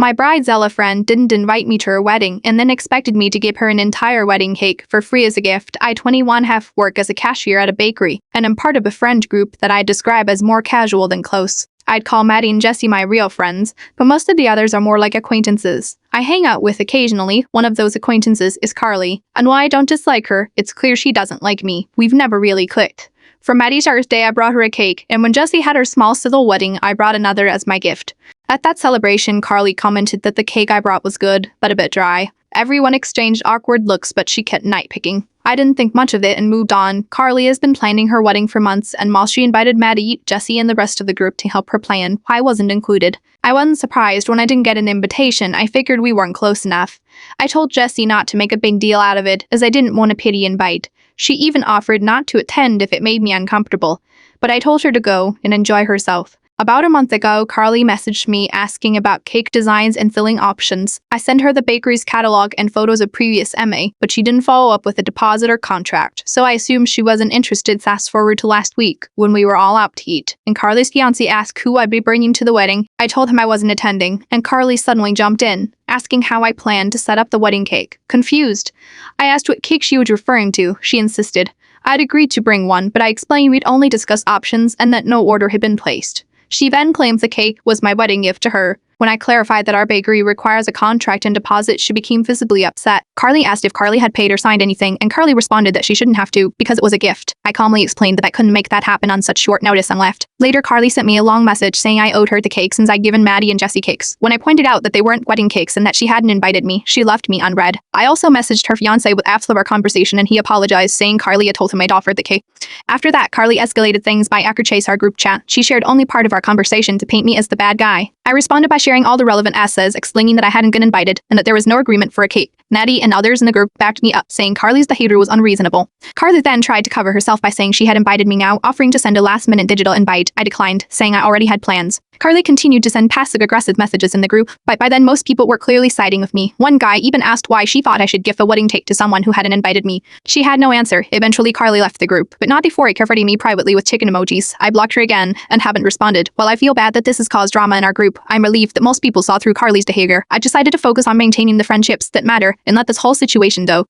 My bridezilla friend didn't invite me to her wedding and then expected me to give her an entire wedding cake for free as a gift. I 21 have work as a cashier at a bakery, and I'm part of a friend group that I describe as more casual than close. I'd call Maddie and Jessie my real friends, but most of the others are more like acquaintances. I hang out with occasionally. One of those acquaintances is Carly, and while I don't dislike her, it's clear she doesn't like me. We've never really clicked. For Maddie's birthday, I brought her a cake, and when Jessie had her small civil wedding, I brought another as my gift. At that celebration, Carly commented that the cake I brought was good, but a bit dry. Everyone exchanged awkward looks, but she kept nitpicking. I didn't think much of it and moved on. Carly has been planning her wedding for months, and while she invited Maddie, Jessie, and the rest of the group to help her plan, I wasn't included. I wasn't surprised when I didn't get an invitation. I figured we weren't close enough. I told Jessie not to make a big deal out of it, as I didn't want a pity invite. She even offered not to attend if it made me uncomfortable, but I told her to go and enjoy herself. About a month ago, Carly messaged me asking about cake designs and filling options. I sent her the bakery's catalog and photos of previous MA, but she didn't follow up with a deposit or contract, so I assumed she wasn't interested. Fast forward to last week, when we were all out to eat, and Carly's fiancé asked who I'd be bringing to the wedding. I told him I wasn't attending, and Carly suddenly jumped in, asking how I planned to set up the wedding cake. Confused, I asked what cake she was referring to. She insisted. I'd agreed to bring one, but I explained we'd only discuss options and that no order had been placed. She then claimed the cake was my wedding gift to her. When I clarified that our bakery requires a contract and deposit, she became visibly upset. Carly asked if Carly had paid or signed anything, and Carly responded that she shouldn't have to because it was a gift. I calmly explained that I couldn't make that happen on such short notice and left. Later, Carly sent me a long message saying I owed her the cake since I'd given Maddie and Jessie cakes. When I pointed out that they weren't wedding cakes and that she hadn't invited me, she left me unread. I also messaged her fiancé with after our conversation, and he apologized, saying Carly had told him I'd offered the cake. After that, Carly escalated things by chase our group chat. She shared only part of our conversation to paint me as the bad guy. I responded by sharing all the relevant essays, explaining that I hadn't been invited and that there was no agreement for a cake. Maddie and others in the group backed me up, saying Carly's behavior was unreasonable. Carly then tried to cover herself by saying she had invited me now, offering to send a last-minute digital invite. I declined, saying I already had plans. Carly continued to send passive-aggressive messages in the group, but by then most people were clearly siding with me. One guy even asked why she thought I should give a wedding cake to someone who hadn't invited me. She had no answer. Eventually, Carly left the group, but not before comforting me privately with chicken emojis. I blocked her again and haven't responded. While I feel bad that this has caused drama in our group, I'm relieved that most people saw through Carly's behavior. I decided to focus on maintaining the friendships that matter and let this whole situation go.